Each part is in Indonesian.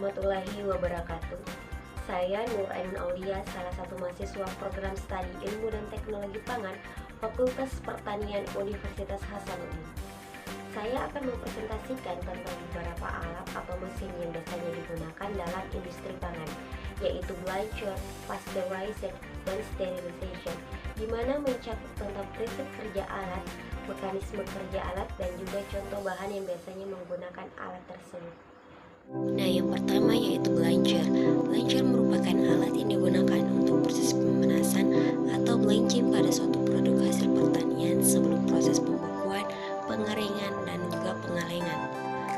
warahmatullahi wabarakatuh. Saya Nur Ainun Aulia, salah satu mahasiswa program studi Ilmu dan Teknologi Pangan, Fakultas Pertanian Universitas Hasanuddin. Saya akan mempresentasikan tentang beberapa alat atau mesin yang biasanya digunakan dalam industri pangan, yaitu blancher, pasteurizer, dan sterilization, di mana mencakup tentang prinsip kerja alat, mekanisme kerja alat, dan juga contoh bahan yang biasanya menggunakan alat tersebut. Nah, yang pertama yaitu blancher. Blancher merupakan alat yang digunakan untuk proses pemanasan atau blanching pada suatu produk hasil pertanian sebelum proses pembekuan, pengeringan, dan juga pengalengan.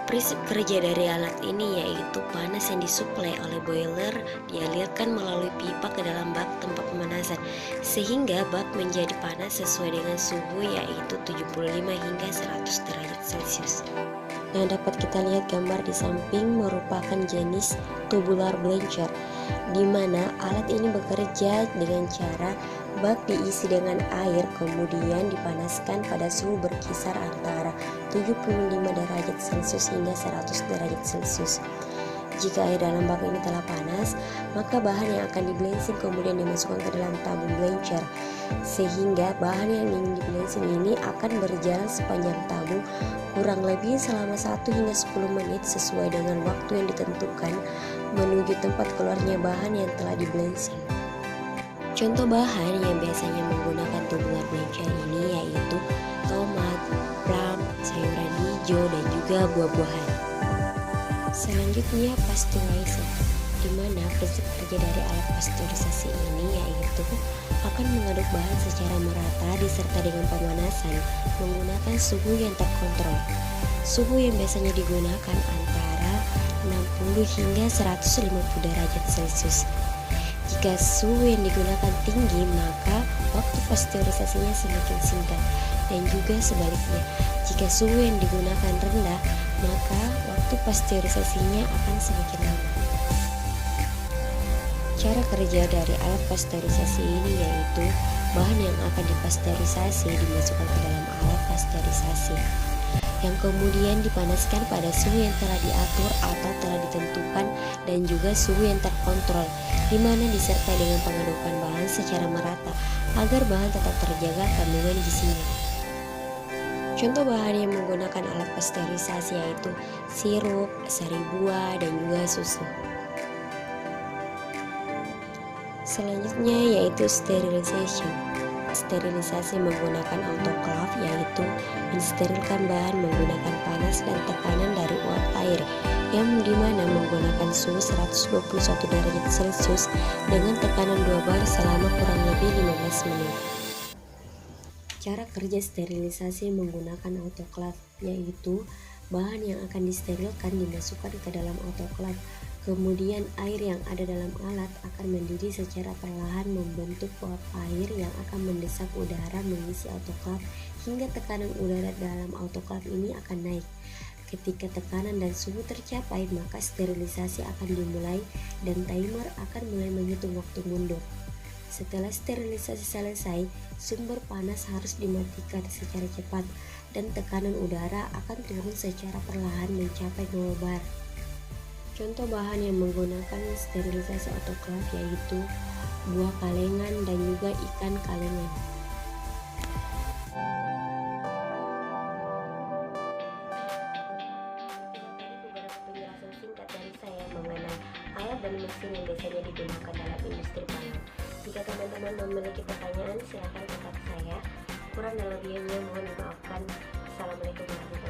Prinsip kerja dari alat ini yaitu panas yang disuplai oleh boiler dialirkan melalui pipa ke dalam bak tempat pemanasan, sehingga bak menjadi panas sesuai dengan suhu yaitu 75 hingga 100 derajat Celcius. Yang dapat kita lihat gambar di samping merupakan jenis tubular blancher, di mana alat ini bekerja dengan cara bak diisi dengan air kemudian dipanaskan pada suhu berkisar antara 75 derajat Celcius hingga 100 derajat Celcius. Jika air dalam bak ini telah panas, maka bahan yang akan diblancing kemudian dimasukkan ke dalam tabung blancher, sehingga bahan yang ingin diblancing ini akan berjalan sepanjang tabung kurang lebih selama 1 hingga 10 menit sesuai dengan waktu yang ditentukan menuju tempat keluarnya bahan yang telah diblancing. Contoh bahan yang biasanya menggunakan tubular blancher ini yaitu tomat, plum, sayuran hijau, dan juga buah-buahan. Selanjutnya pasteurizer, di mana prinsip kerja dari alat pasteurisasi ini yaitu akan mengaduk bahan secara merata disertai dengan pemanasan menggunakan suhu yang terkontrol. Suhu yang biasanya digunakan antara 60 hingga 150 derajat Celcius. Jika suhu yang digunakan tinggi, maka waktu pasteurisasinya semakin singkat, dan juga sebaliknya. Jika suhu yang digunakan rendah, maka waktu pasteurisasinya akan semakin lama. Cara kerja dari alat pasteurisasi ini yaitu bahan yang akan dipasteurisasi dimasukkan ke dalam alat pasteurisasi, yang kemudian dipanaskan pada suhu yang telah diatur atau telah ditentukan dan juga suhu yang terkontrol, di mana disertai dengan pengadukan bahan secara merata agar bahan tetap terjaga kandungan gizinya. Contoh bahan yang menggunakan alat pasteurisasi yaitu sirup, sari buah, dan juga susu. Selanjutnya yaitu sterilization. Sterilisasi menggunakan autoclave yaitu mensterilkan bahan menggunakan panas dan tekanan dari uap air yang dimana menggunakan suhu 121 derajat Celcius dengan tekanan 2 bar selama kurang lebih 15 menit. Cara kerja sterilisasi menggunakan autoclave yaitu bahan yang akan disterilkan dimasukkan ke dalam autoclave. Kemudian air yang ada dalam alat akan mendidih secara perlahan membentuk uap air yang akan mendesak udara mengisi autoclave hingga tekanan udara dalam autoclave ini akan naik. Ketika tekanan dan suhu tercapai, maka sterilisasi akan dimulai dan timer akan mulai menghitung waktu mundur. Setelah sterilisasi selesai, sumber panas harus dimatikan secara cepat dan tekanan udara akan turun secara perlahan mencapai 0 bar. Contoh bahan yang menggunakan sterilisasi autoclave yaitu buah kalengan dan juga ikan kalengan. Beberapa penjelasan singkat dari saya mengenai alat dan mesin yang biasanya digunakan dalam industri pangan. Jika teman-teman memiliki pertanyaan, silakan kontak saya. Kurang dan lebihnya mohon dimaafkan. Assalamualaikum warahmatullahi wabarakatuh.